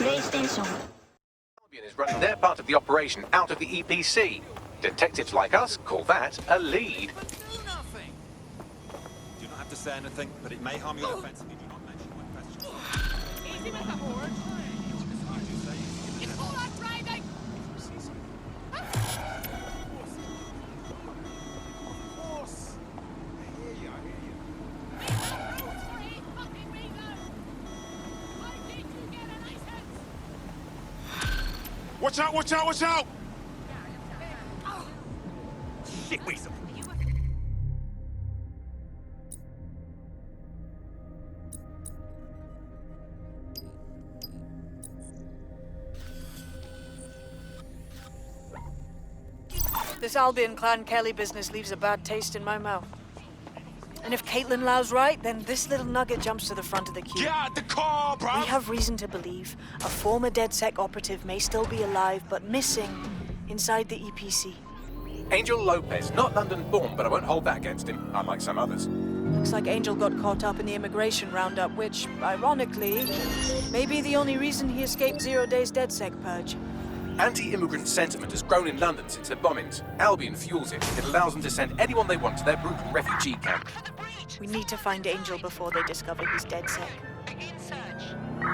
PlayStation. Albion is running their part of the operation out of the EPC. Detectives like us call that a lead. Do not have to say anything, but it may harm your defense if you do not mention my question. Easy with the board. It's all on driving. Watch out, watch out, watch out! Shit, weasel. This Albion Clan Kelly business leaves a bad taste in my mouth. And if Caitlin Lau's right, then this little nugget jumps to the front of the queue. Get out the car, bro! We have reason to believe a former DedSec operative may still be alive, but missing inside the EPC. Angel Lopez, not London-born, but I won't hold that against him, unlike some others. Looks like Angel got caught up in the immigration roundup, which, ironically, may be the only reason he escaped 0 days DedSec purge. Anti-immigrant sentiment has grown in London since the bombings. Albion fuels it. It allows them to send anyone they want to their brutal refugee camp. We need to find Angel before they discover he's DedSec.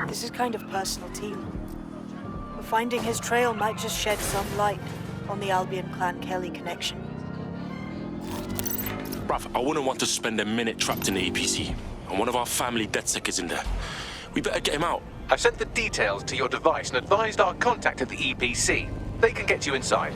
This is kind of personal, team. But finding his trail might just shed some light on the Albion Clan Kelly connection. Bruv, I wouldn't want to spend a minute trapped in the EPC. And one of our family DedSec is in there. We better get him out. I've sent the details to your device and advised our contact at the EPC. They can get you inside.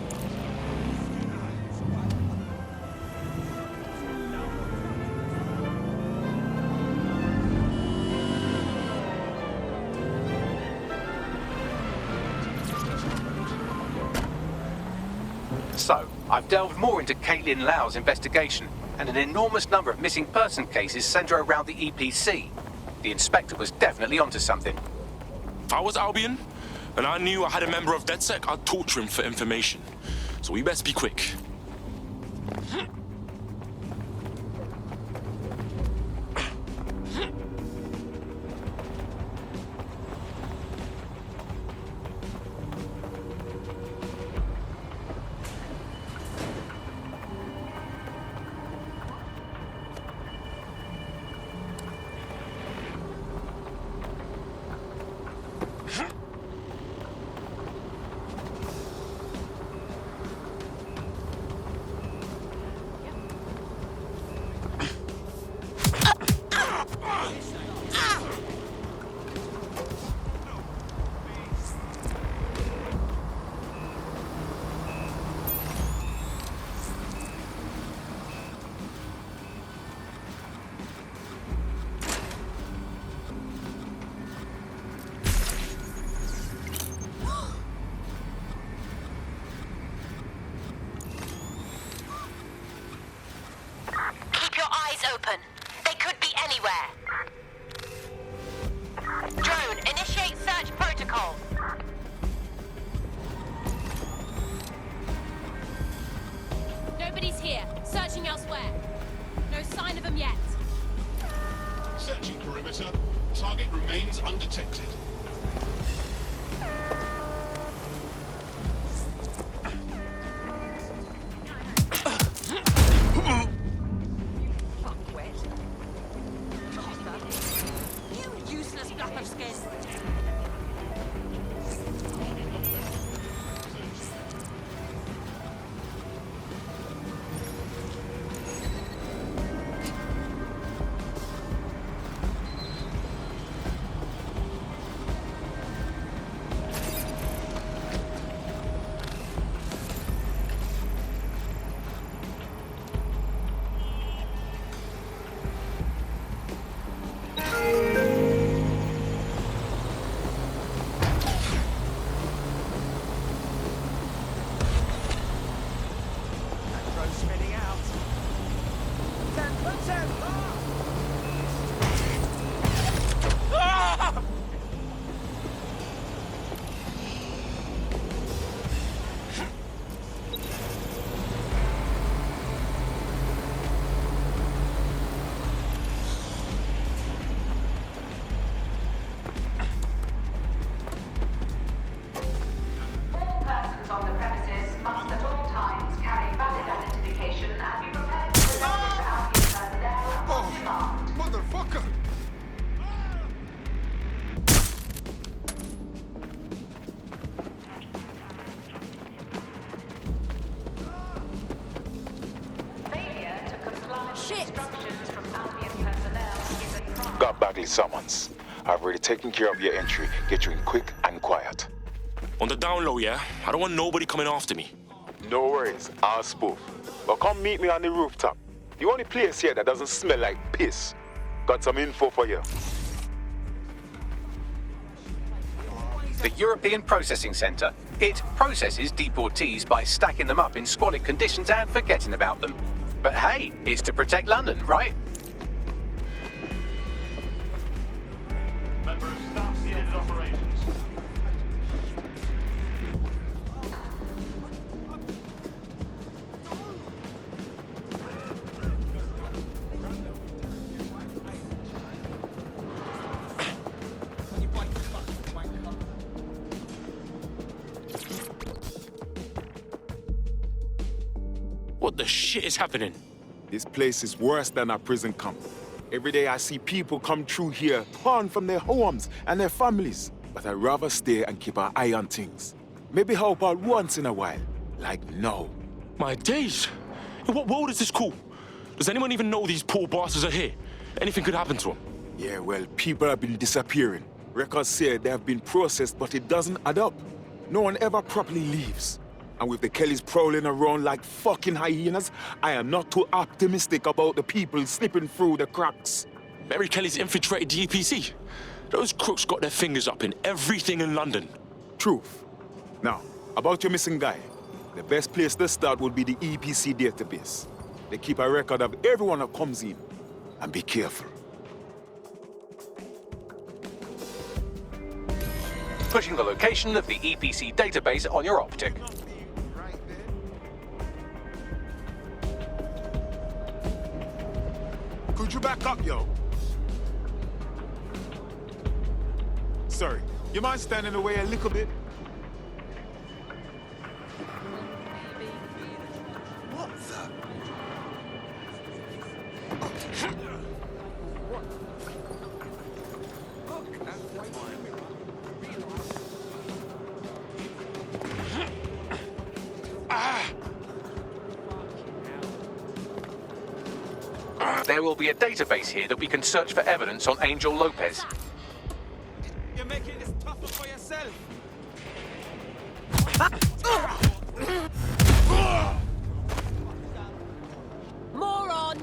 So, I've delved more into Caitlin Lau's investigation, and an enormous number of missing person cases center around the EPC. The inspector was definitely onto something. If I was Albion, and I knew I had a member of DedSec, I'd torture him for information. So we best be quick. Open. They could be anywhere. Drone, initiate search protocol. Nobody's here. Searching elsewhere. No sign of them yet. Searching perimeter. Target remains undetected. Shit! Got Bagley summons. I've already taken care of your entry. Get you in quick and quiet. On the down low, yeah? I don't want nobody coming after me. No worries, I'll spoof. But come meet me on the rooftop. The only place here that doesn't smell like piss. Got some info for you. The European Processing Centre. It processes deportees by stacking them up in squalid conditions and forgetting about them. But hey, it's to protect London, right? Members, stop seated operations. What the shit is happening? This place is worse than a prison camp. Every day I see people come through here, torn from their homes and their families. But I'd rather stay and keep an eye on things. Maybe help out once in a while, like now. My days! In what world is this cool? Does anyone even know these poor bastards are here? Anything could happen to them. Yeah, well, people have been disappearing. Records say they have been processed, but it doesn't add up. No one ever properly leaves. And with the Kellys prowling around like fucking hyenas, I am not too optimistic about the people slipping through the cracks. Mary Kelly's infiltrated the EPC. Those crooks got their fingers up in everything in London. Truth. Now, about your missing guy. The best place to start would be the EPC database. They keep a record of everyone that comes in. And be careful. Pushing the location of the EPC database on your optic. Could you back up, yo? Sorry, you mind standing away a little bit? What the? There will be a database here that we can search for evidence on Angel Lopez. You're making this tougher for yourself. Moron!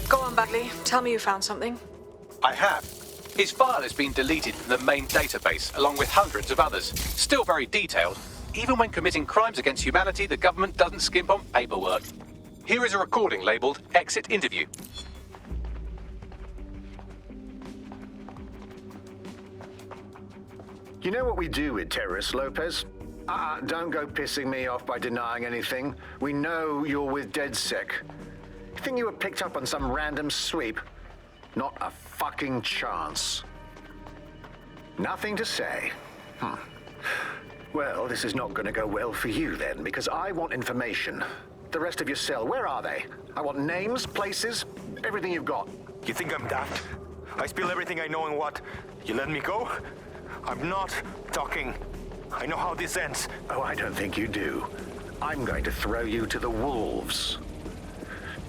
Go on, Bagley. Tell me you found something. I have. His file has been deleted from the main database, along with hundreds of others. Still very detailed. Even when committing crimes against humanity, the government doesn't skimp on paperwork. Here is a recording labeled Exit Interview. You know what we do with terrorists, Lopez? Don't go pissing me off by denying anything. We know you're with DedSec. You think you were picked up on some random sweep? Not a fucking chance. Nothing to say. Well, this is not going to go well for you then, because I want information. The rest of your cell, where are they? I want names, places, everything you've got. You think I'm daft? I spill everything I know and what? You let me go? I'm not talking. I know how this ends. Oh, I don't think you do. I'm going to throw you to the wolves.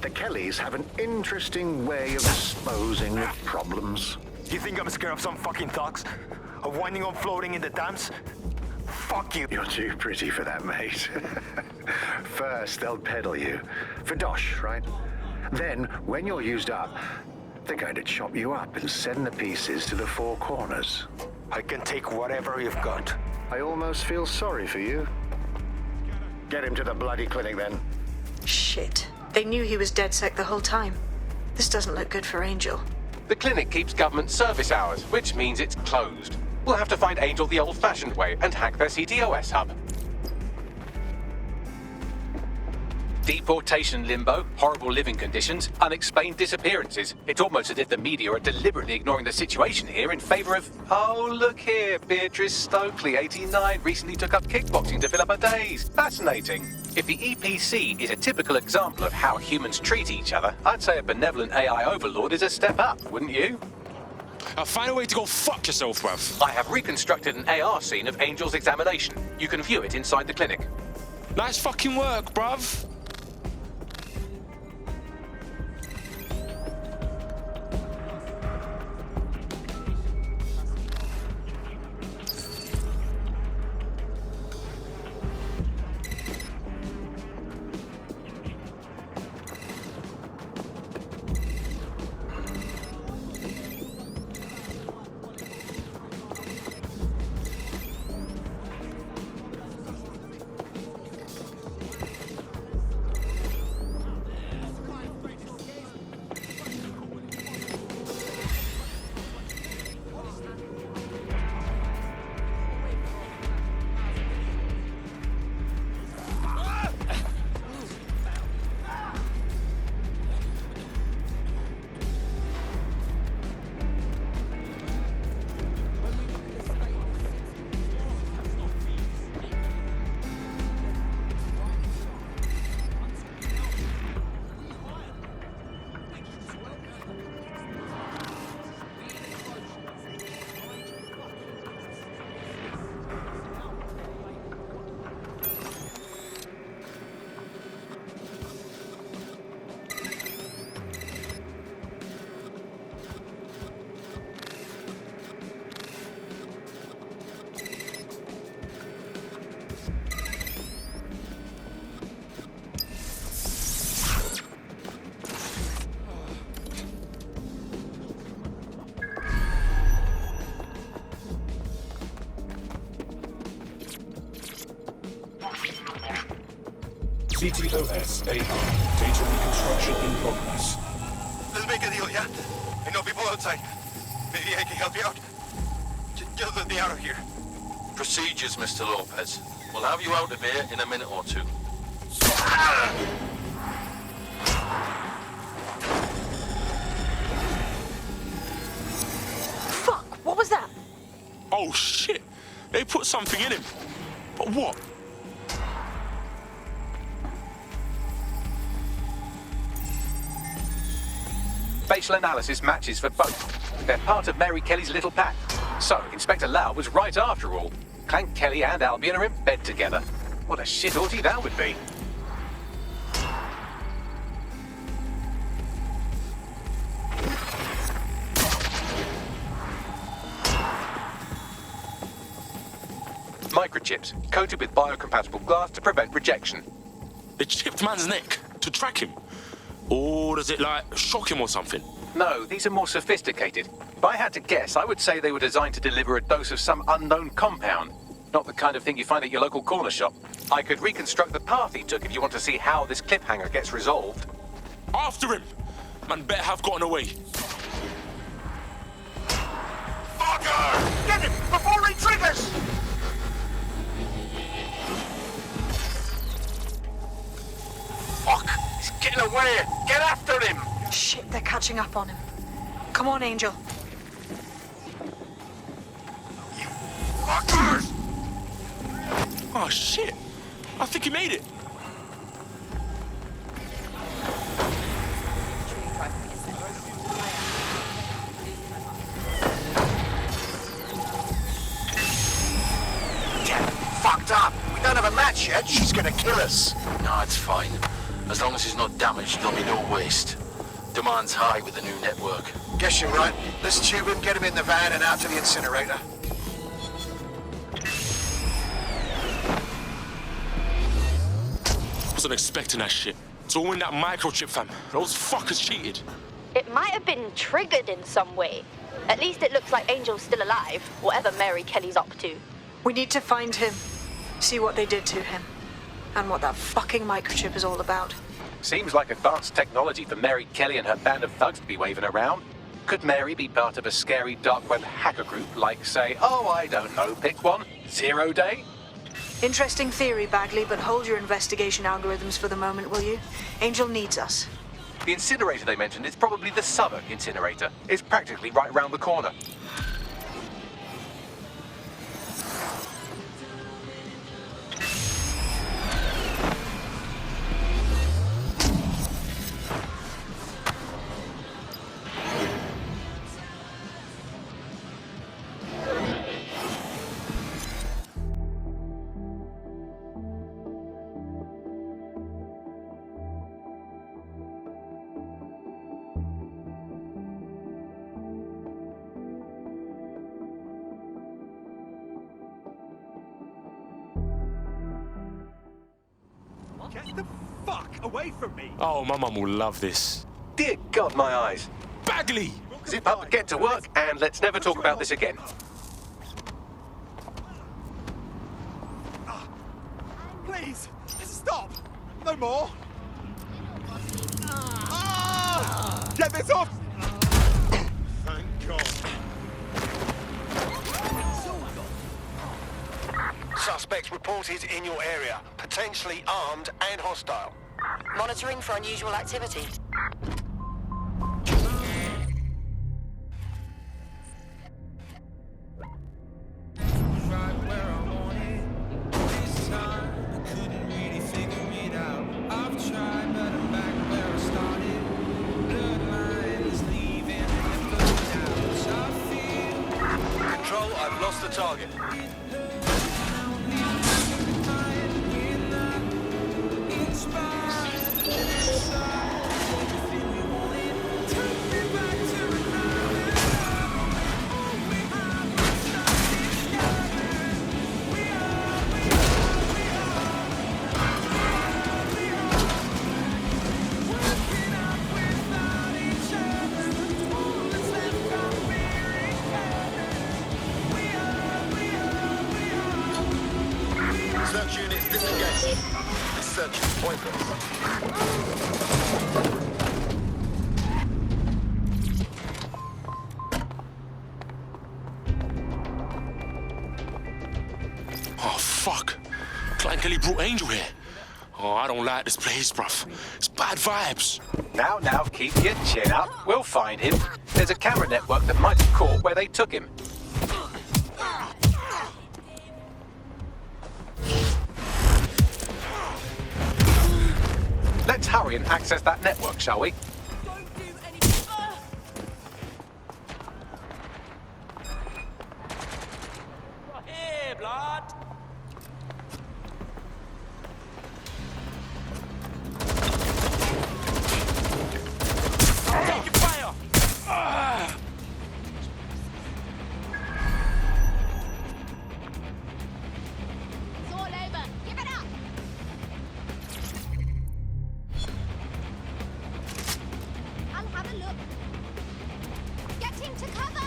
The Kellys have an interesting way of disposing of problems. You think I'm scared of some fucking thugs? Of winding up floating in the dams? Fuck you. You're too pretty for that, mate. First, they'll peddle you. For dosh, right? Then, when you're used up, they're going to chop you up and send the pieces to the four corners. I can take whatever you've got. I almost feel sorry for you. Get him to the bloody clinic, then. Shit. They knew he was DedSec the whole time. This doesn't look good for Angel. The clinic keeps government service hours, which means it's closed. We'll have to find Angel the old-fashioned way and hack their CTOS hub. Deportation limbo, horrible living conditions, unexplained disappearances. It's almost as if the media are deliberately ignoring the situation here in favor of... Oh, look here, Beatrice Stokely, 89, recently took up kickboxing to fill up her days. Fascinating. If the EPC is a typical example of how humans treat each other, I'd say a benevolent AI overlord is a step up, wouldn't you? Find a way to go fuck yourself, bruv. I have reconstructed an AR scene of Angel's examination. You can view it inside the clinic. Nice fucking work, bruv. CTOS AR. Data reconstruction in progress. Let's make a deal, yeah? I know people outside. Maybe I can help you out. Just let me out of here. Procedures, Mr. Lopez. We'll have you out of here in a minute or two. Fuck! What was that? Oh shit! They put something in him. But what? Facial analysis matches for both. They're part of Mary Kelly's little pack. So, Inspector Lau was right after all. Clank Kelly and Albion are in bed together. What a shit orgy that would be. Microchips, coated with biocompatible glass to prevent rejection. They chipped man's neck to track him. Or does it, like, shock him or something? No, these are more sophisticated. If I had to guess, I would say they were designed to deliver a dose of some unknown compound. Not the kind of thing you find at your local corner shop. I could reconstruct the path he took if you want to see how this cliffhanger gets resolved. After him! Man better have gotten away. Fucker! Get him before he triggers! Fuck! He's getting away! Get after him! Shit, they're catching up on him. Come on, Angel. Fuckers! Oh shit! I think he made it. Get fucked up! We don't have a match yet. She's gonna kill us. No, it's fine. As long as he's not damaged, there'll be no waste. Demand's high with the new network. Guess you're right. Let's tube him, get him in the van and out to the incinerator. Wasn't expecting that shit. It's all in that microchip, fam. Those fuckers cheated. It might have been triggered in some way. At least it looks like Angel's still alive, whatever Mary Kelly's up to. We need to find him. See what they did to him. And what that fucking microchip is all about. Seems like advanced technology for Mary Kelly and her band of thugs to be waving around. Could Mary be part of a scary dark web hacker group like, say, oh, I don't know, pick one, 0 Day? Interesting theory, Bagley, but hold your investigation algorithms for the moment, will you? Angel needs us. The incinerator they mentioned is probably the summer incinerator. It's practically right around the corner. Get the fuck away from me! Oh, my mum will love this. Dear God, my eyes. Bagley! Zip up, get to work, and let's never talk about this again. Please, stop! No more! Get this off! Thank God. Suspects reported in your area. Potentially armed and hostile. Monitoring for unusual activity. Control, I've lost the target. Search units disengaged. search is pointless. Oh, fuck. Client Kelly brought Angel here. Oh, I don't like this place, bruv. It's bad vibes. Now, keep your chin up. We'll find him. There's a camera network that might have caught where they took him. Let's hurry and access that network, shall we? Hey, blood. Taking fire. It's all over. Give it up. I'll have a look. Get into cover.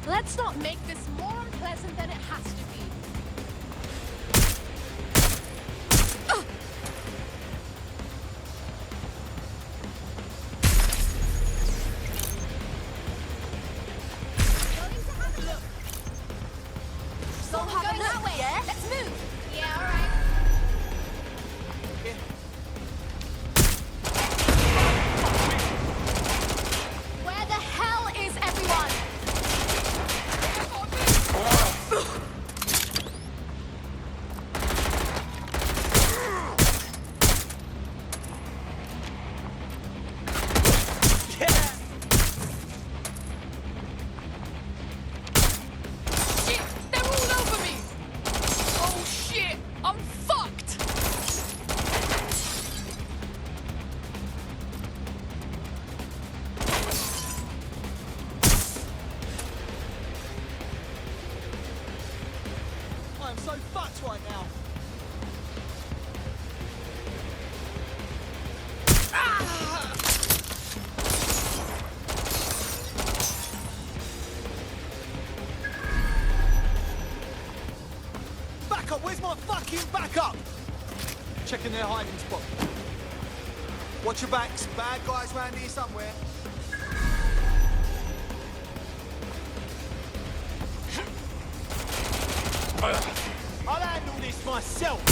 Let's not make this more unpleasant than it has to be. Going to have a look. Someone going that way. Yeah? Let's move. Yeah, all right. Where the hell is everyone? Shit! They're all over me! Oh shit! I'm fucked! I am so fucked right now. Back up! Where's my fucking backup? Checking their hiding spot. Watch your backs. Bad guys round here somewhere. I'll handle this myself.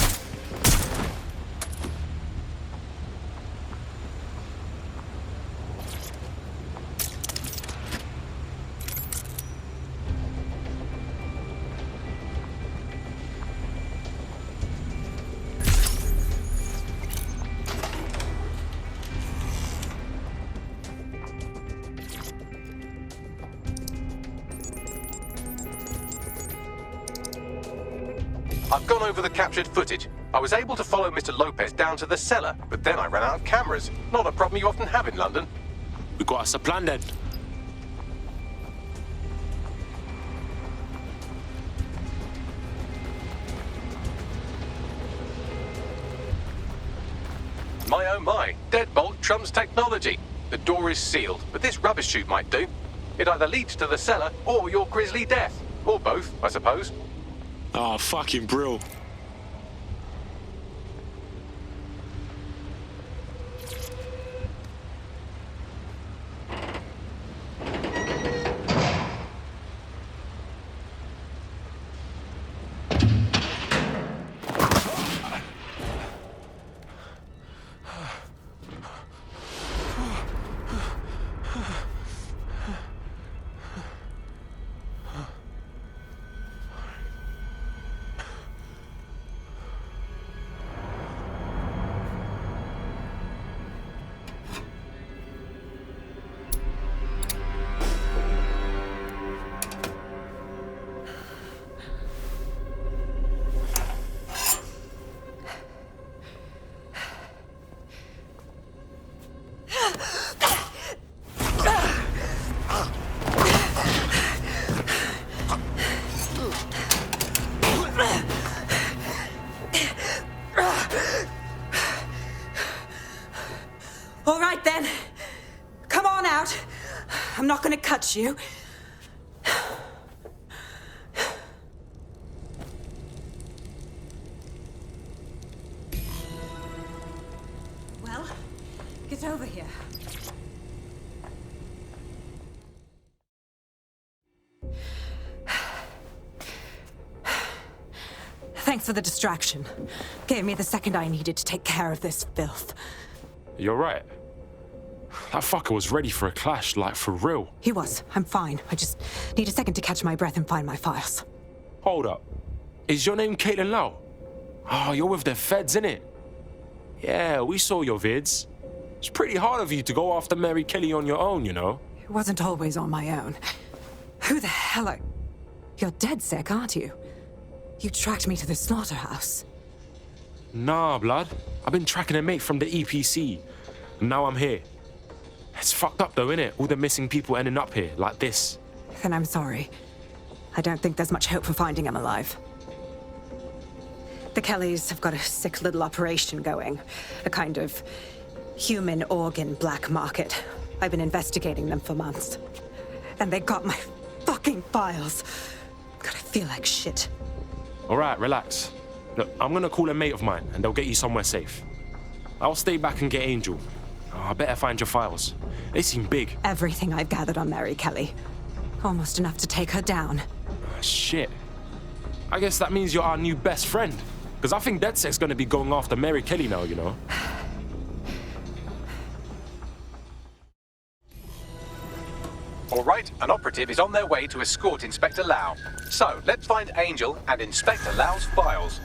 I've gone over the captured footage. I was able to follow Mr. Lopez down to the cellar, but then I ran out of cameras. Not a problem you often have in London. We got us a plan then. My oh my, deadbolt trumps technology. The door is sealed, but this rubbish chute might do. It either leads to the cellar or your grisly death. Or both, I suppose. Oh, fucking brill. All right then. Come on out. I'm not gonna cut you. it over here. Thanks for the distraction. Gave me the second I needed to take care of this filth. You're right. That fucker was ready for a clash, like for real. He was. I'm fine. I just need a second to catch my breath and find my files. Hold up. Is your name Caitlin Lau? Oh, you're with the feds, innit? Yeah, we saw your vids. It's pretty hard of you to go after Mary Kelly on your own, you know? It wasn't always on my own. Who the hell are... You're dead sick, aren't you? You tracked me to the slaughterhouse. Nah, blood. I've been tracking a mate from the EPC. And now I'm here. It's fucked up though, innit? All the missing people ending up here, like this. Then I'm sorry. I don't think there's much hope for finding him alive. The Kellys have got a sick little operation going. A kind of human organ black market. I've been investigating them for months. And they got my fucking files. God, I feel like shit. All right, relax. Look, I'm gonna call a mate of mine and they'll get you somewhere safe. I'll stay back and get Angel. Oh, I better find your files. They seem big. Everything I've gathered on Mary Kelly. Almost enough to take her down. Shit. I guess that means you're our new best friend. Because I think DedSec's gonna be going after Mary Kelly now, you know? All right, an operative is on their way to escort Inspector Lau. So, let's find Angel and Inspector Lau's files.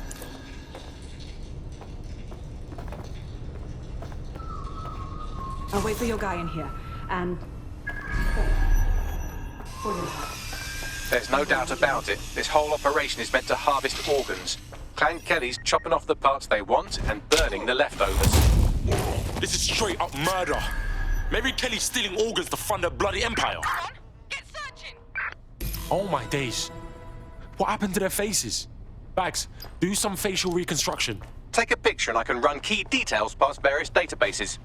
I'll wait for your guy in here, and... There's no doubt about it. This whole operation is meant to harvest organs. Clan Kelly's chopping off the parts they want and burning the leftovers. This is straight up murder. Mary Kelly's stealing organs to fund her bloody empire. Come on, get searching. Oh my days. What happened to their faces? Bags, do some facial reconstruction. Take a picture and I can run key details past various databases.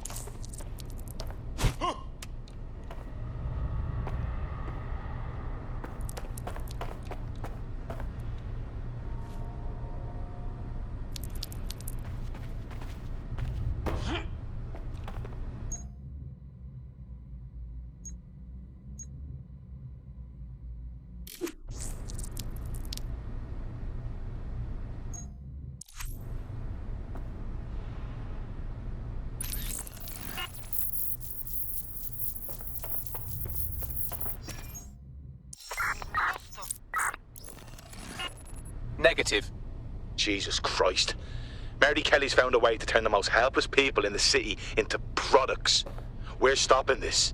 Negative. Jesus Christ. Mary Kelly's found a way to turn the most helpless people in the city into products. We're stopping this.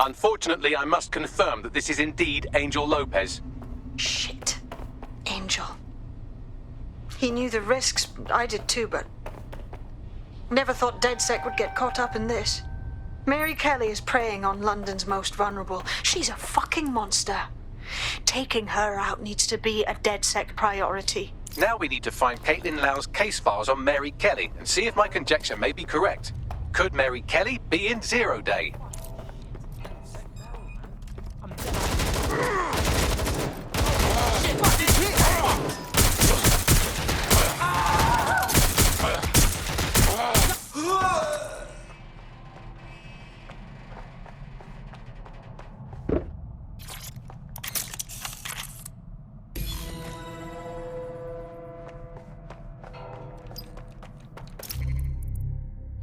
Unfortunately, I must confirm that this is indeed Angel Lopez. Shit. Angel. He knew the risks. I did too, but... Never thought DedSec would get caught up in this. Mary Kelly is preying on London's most vulnerable. She's a fucking monster. Taking her out needs to be a DedSec priority. Now we need to find Caitlin Lau's case files on Mary Kelly and see if my conjecture may be correct. Could Mary Kelly be in Zero Day?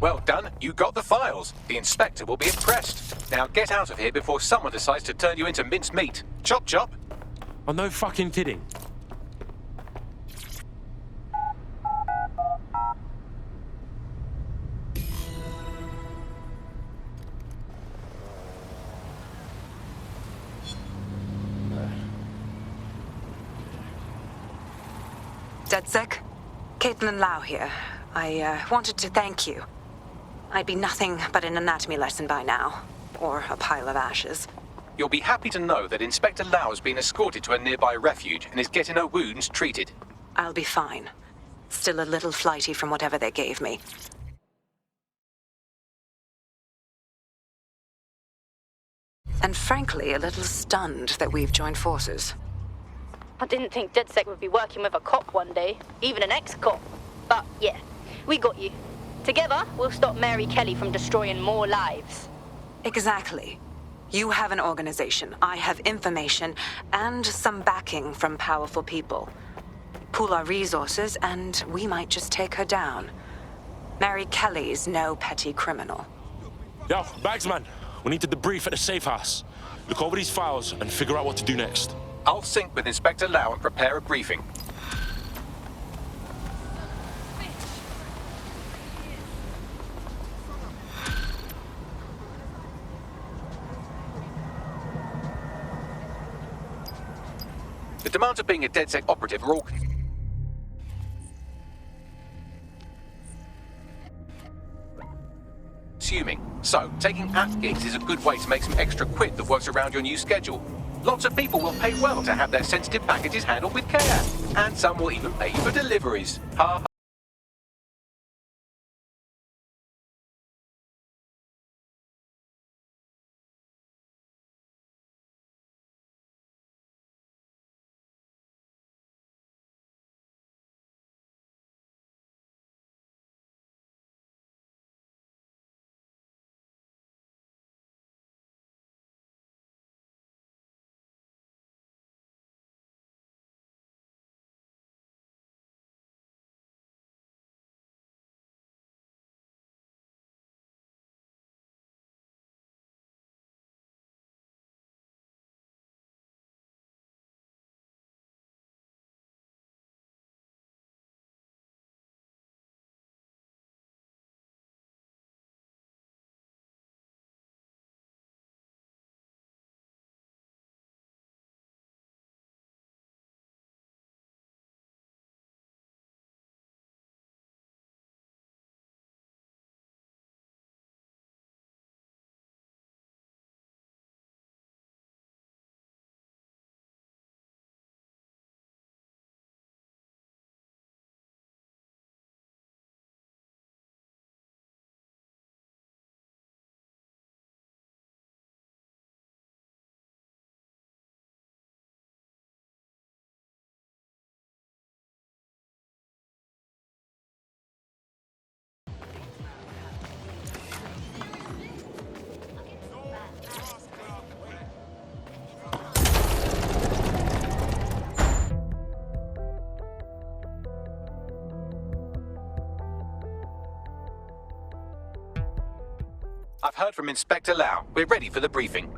Well done, you got the files. The inspector will be impressed. Now get out of here before someone decides to turn you into mincemeat. Chop chop. Oh, no fucking kidding. DedSec? Caitlin Lau here. I wanted to thank you. I'd be nothing but an anatomy lesson by now. Or a pile of ashes. You'll be happy to know that Inspector Lau has been escorted to a nearby refuge and is getting her wounds treated. I'll be fine. Still a little flighty from whatever they gave me. And frankly, a little stunned that we've joined forces. I didn't think DedSec would be working with a cop one day, even an ex-cop. But yeah, we got you. Together, we'll stop Mary Kelly from destroying more lives. Exactly. You have an organization, I have information, and some backing from powerful people. Pool our resources, and we might just take her down. Mary Kelly's no petty criminal. Yo, Bagsman, we need to debrief at the safe house. Look over these files and figure out what to do next. I'll sync with Inspector Lau and prepare a briefing. The demands of being a DedSec operative are all consuming. So, taking app gigs is a good way to make some extra quid that works around your new schedule. Lots of people will pay well to have their sensitive packages handled with care. And some will even pay you for deliveries. Ha ha. I've heard from Inspector Lau. We're ready for the briefing.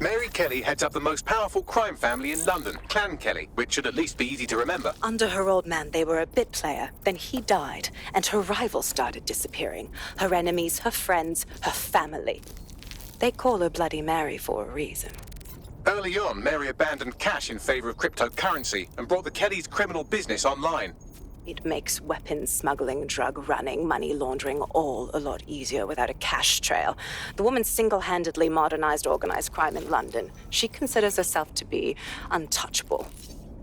Mary Kelly heads up the most powerful crime family in London, Clan Kelly, which should at least be easy to remember. Under her old man, they were a bit player. Then he died, and her rivals started disappearing. Her enemies, her friends, her family. They call her Bloody Mary for a reason. Early on, Mary abandoned cash in favor of cryptocurrency and brought the Kellys' criminal business online. It makes weapons smuggling, drug running, money laundering all a lot easier without a cash trail. The woman single-handedly modernized organized crime in London. She considers herself to be untouchable.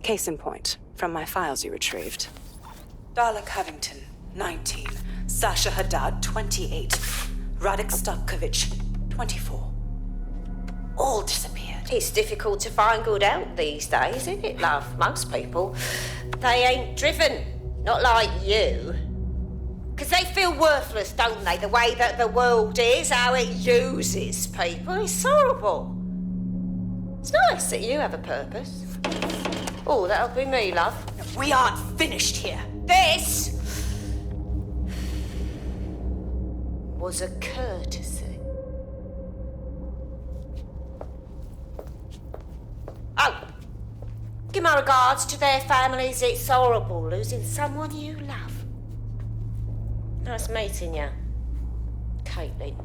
Case in point, from my files you retrieved. Darla Covington, 19. Sasha Haddad, 28. Radek Stavkovich, 24. All disappeared. It's difficult to find good help these days, isn't it, love? Most people, they ain't driven. Not like you. Because they feel worthless, don't they? The way that the world is, how it uses people. It's horrible. It's nice that you have a purpose. Oh, that'll be me, love. We aren't finished here. This was a courtesy. Oh, give my regards to their families. It's horrible losing someone you love. Nice meeting you, Caitlin.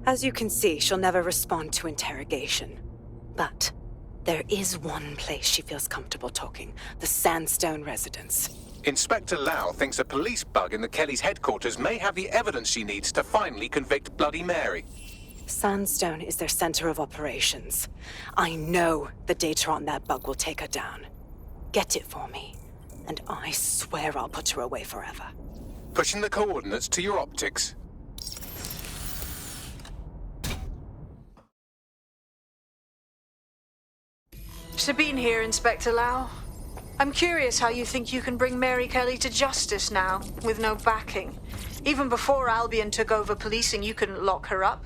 As you can see, she'll never respond to interrogation. But there is one place she feels comfortable talking, the Sandstone residence. Inspector Lau thinks a police bug in the Kelly's headquarters may have the evidence she needs to finally convict Bloody Mary. Sandstone is their center of operations. I know the data on that bug will take her down. Get it for me, and I swear I'll put her away forever. Pushing the coordinates to your optics. Sabine here, Inspector Lau. I'm curious how you think you can bring Mary Kelly to justice now, with no backing. Even before Albion took over policing, you couldn't lock her up.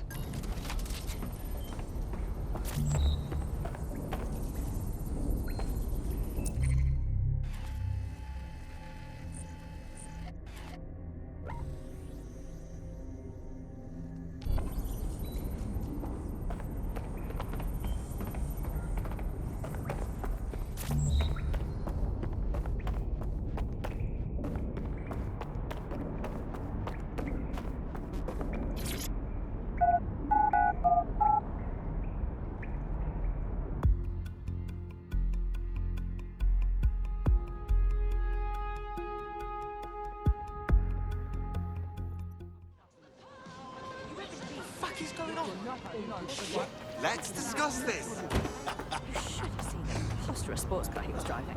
Let's discuss this. You should have seen the preposterous sports car he was driving.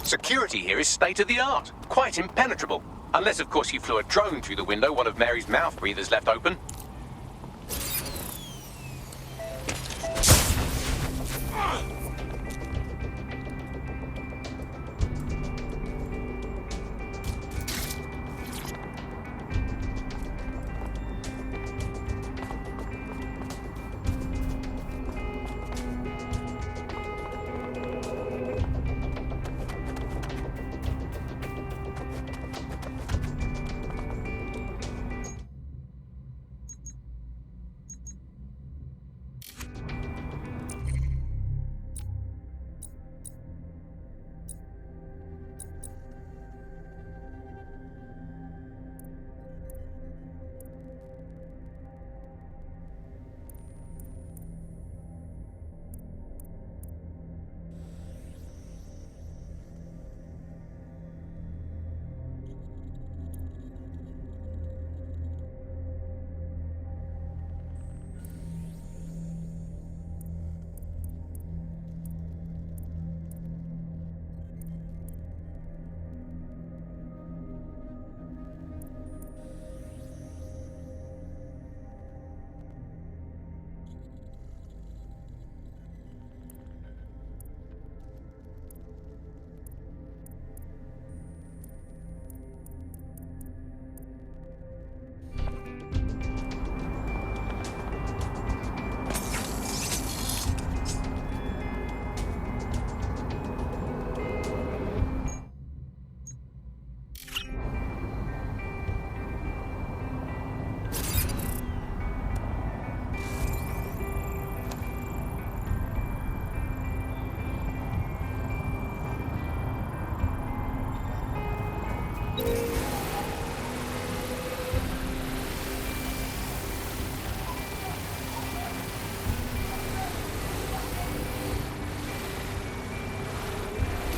Security here is state-of-the-art, quite impenetrable. Unless, of course, you flew a drone through the window one of Mary's mouth breathers left open.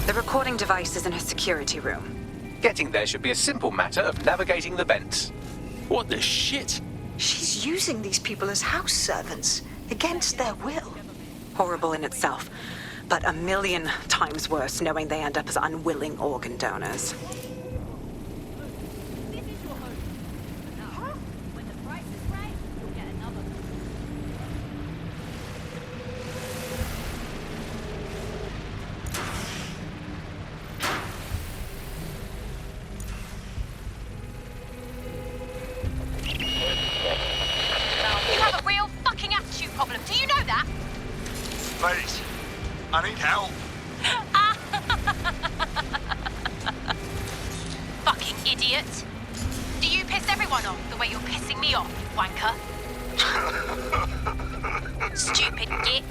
The recording device is in her security room. Getting there should be a simple matter of navigating the vents. What the shit? She's using these people as house servants, against their will. Horrible in itself, but a million times worse knowing they end up as unwilling organ donors. You have a real fucking attitude problem. Do you know that? Please, I need help. Fucking idiot. Do you piss everyone off the way you're pissing me off, wanker? Stupid git.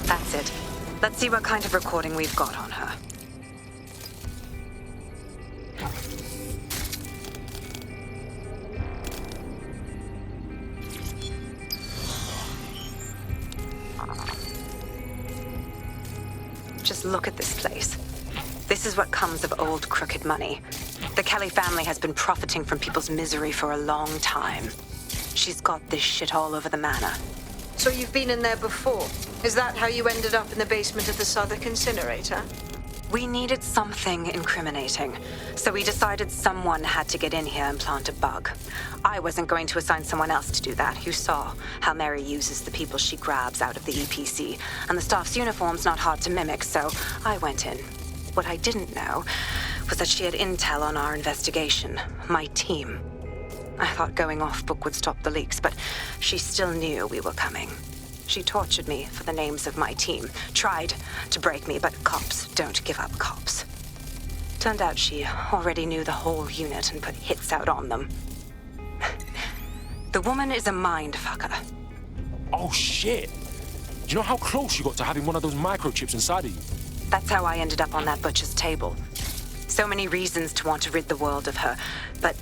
That's it. Let's see what kind of recording we've got on her. Just look at this place. This is what comes of old crooked money. The Kelly family has been profiting from people's misery for a long time. She's got this shit all over the manor. So you've been in there before? Is that how you ended up in the basement of the Southwark incinerator? We needed something incriminating, so we decided someone had to get in here and plant a bug. I wasn't going to assign someone else to do that. You saw how Mary uses the people she grabs out of the EPC, and the staff's uniform's not hard to mimic, so I went in. What I didn't know was that she had intel on our investigation, my team. I thought going off book would stop the leaks, but she still knew we were coming. She tortured me for the names of my team, tried to break me, but cops don't give up cops. Turned out she already knew the whole unit and put hits out on them. The woman is a mind fucker. Oh shit! Do you know how close you got to having one of those microchips inside of you? That's how I ended up on that butcher's table. So many reasons to want to rid the world of her, but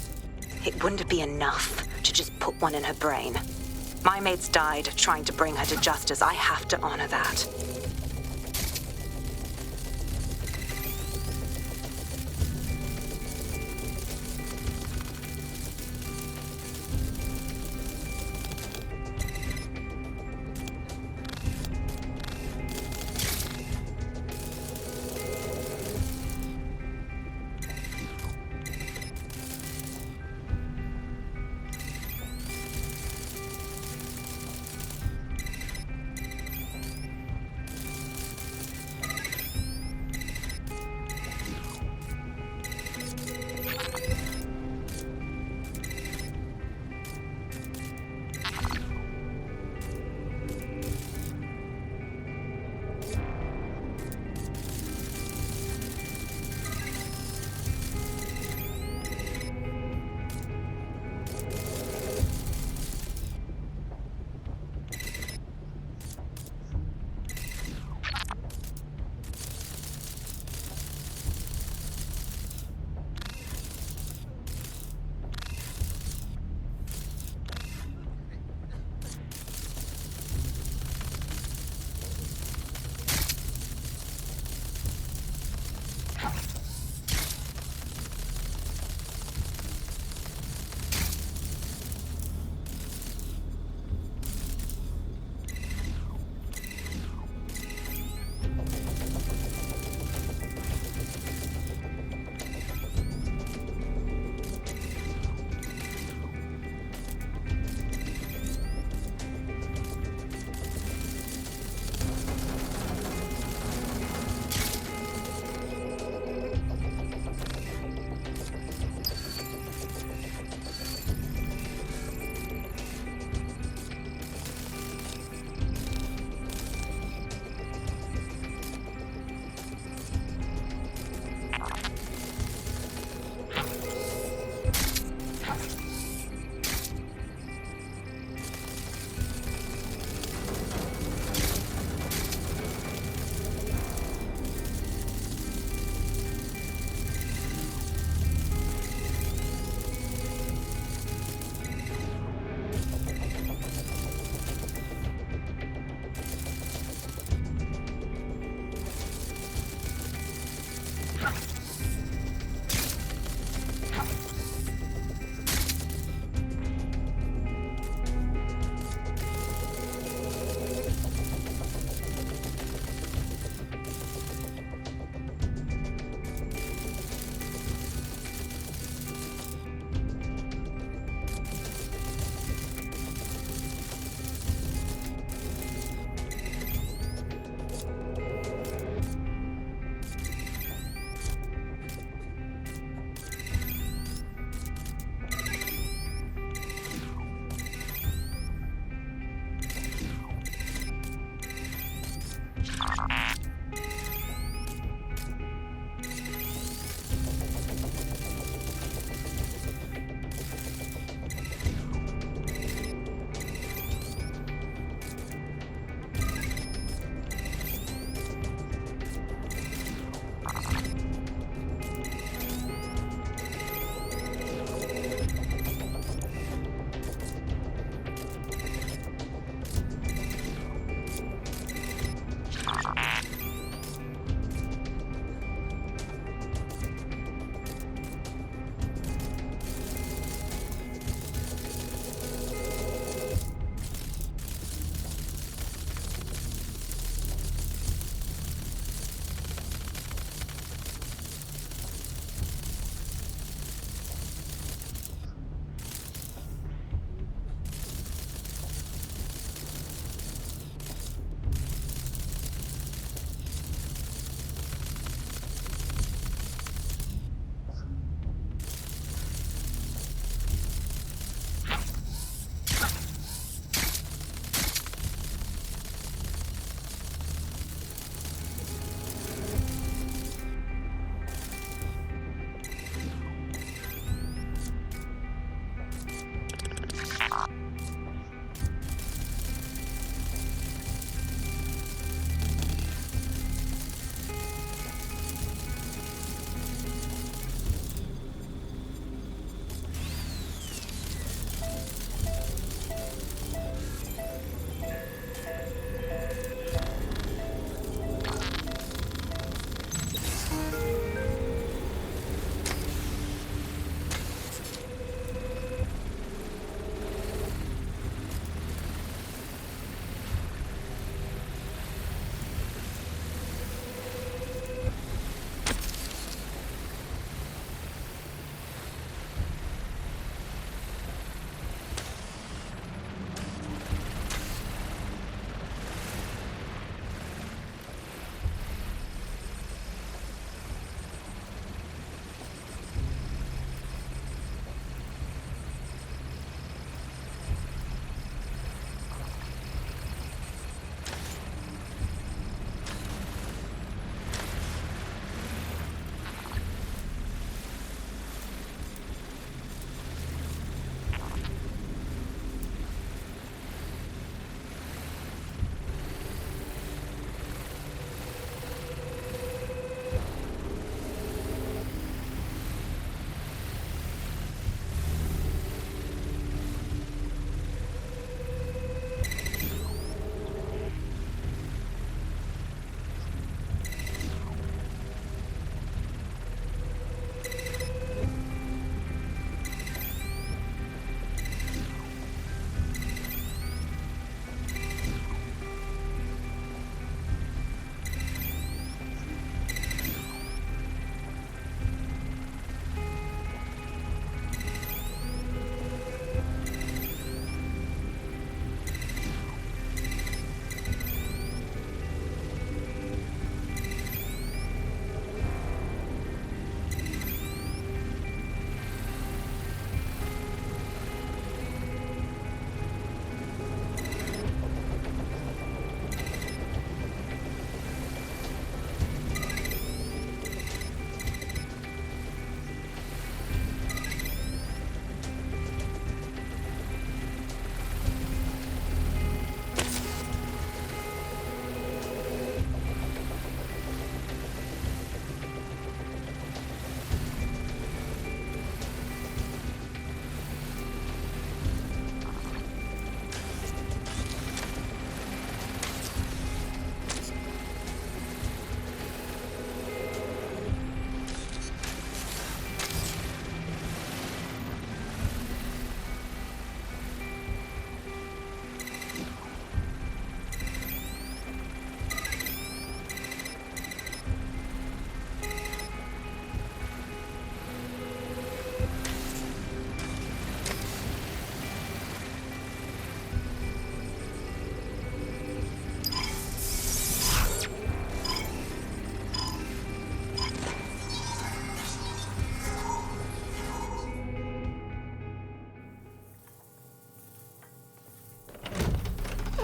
it wouldn't be enough to just put one in her brain. My mates died trying to bring her to justice. I have to honor that.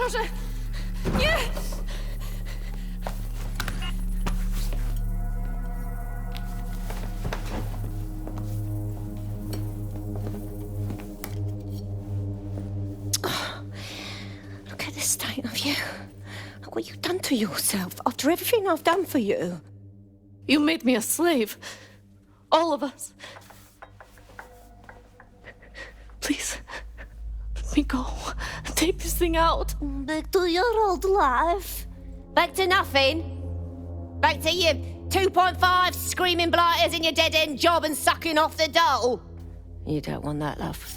proszę! Nie! Look at the state of you. Look what you've done to yourself after everything I've done for you. You made me a slave. All of us. Please, let me go. Take this thing out. Back to your old life. Back to nothing. Back to you 2.5 screaming blighters in your dead-end job and sucking off the dole. You don't want that, love.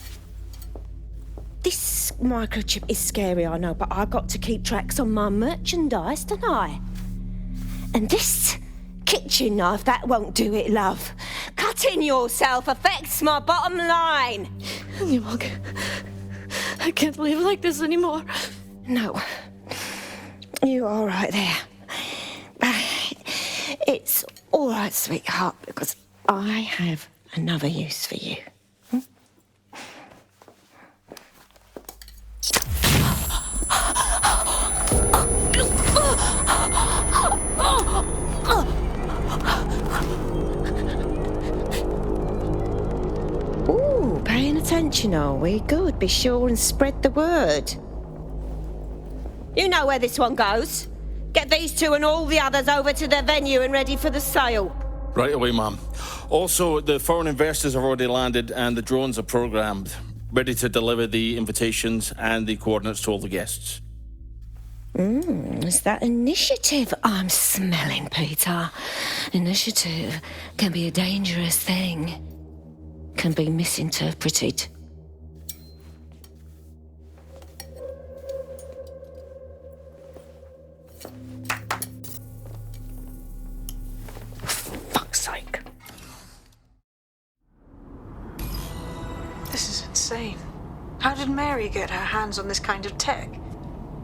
This microchip is scary, I know, but I got to keep tracks on my merchandise, don't I? And this kitchen knife, that won't do it, love. Cutting yourself affects my bottom line. I can't live like this anymore. No. You're all right there. It's all right, sweetheart, because I have another use for you. Ooh, paying attention, are we? Good. Be sure and spread the word. You know where this one goes. Get these two and all the others over to the venue and ready for the sale. Right away, ma'am. Also, the foreign investors have already landed and the drones are programmed, ready to deliver the invitations and the coordinates to all the guests. Is that initiative I'm smelling, Peter? Initiative can be a dangerous thing. Can be misinterpreted. Fuck's sake. This is insane. How did Mary get her hands on this kind of tech?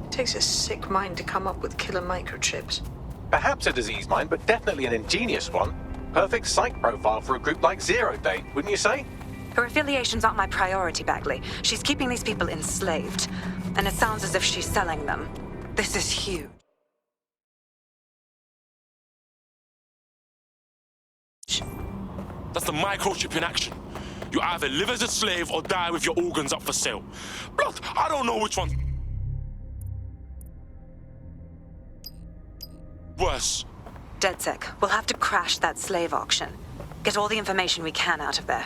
It takes a sick mind to come up with killer microchips. Perhaps a disease mind, but definitely an ingenious one. Perfect psych profile for a group like Zero Day, wouldn't you say? Her affiliations aren't my priority, Bagley. She's keeping these people enslaved. And it sounds as if she's selling them. This is huge. That's the microchip in action. You either live as a slave or die with your organs up for sale. Blood, I don't know which one. Worse. DedSec, we'll have to crash that slave auction. Get all the information we can out of there.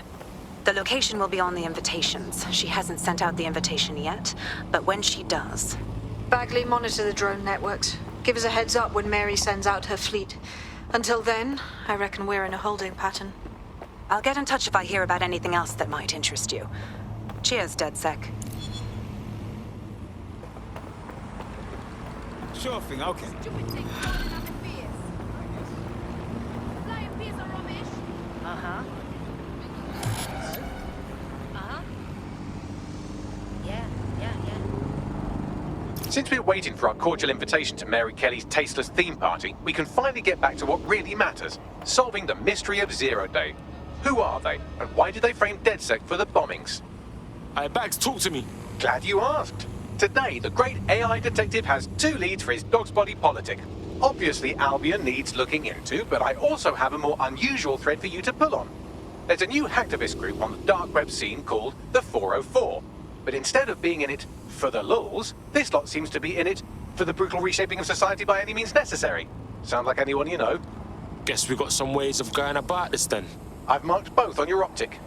The location will be on the invitations. She hasn't sent out the invitation yet, but when she does... Bagley, monitor the drone networks. Give us a heads up when Mary sends out her fleet. Until then, I reckon we're in a holding pattern. I'll get in touch if I hear about anything else that might interest you. Cheers, DedSec. Sure thing, okay. Uh-huh. Uh-huh. Yeah. Since we're waiting for our cordial invitation to Mary Kelly's tasteless theme party, we can finally get back to what really matters, solving the mystery of Zero Day. Who are they, and why did they frame DedSec for the bombings? Bags, talk to me. Glad you asked. Today, the great AI detective has two leads for his dog's body politic. Obviously, Albion needs looking into, but I also have a more unusual thread for you to pull on. There's a new hacktivist group on the dark web scene called the 404. But instead of being in it for the lulz, this lot seems to be in it for the brutal reshaping of society by any means necessary. Sound like anyone you know? Guess we got some ways of going about this then. I've marked both on your optic.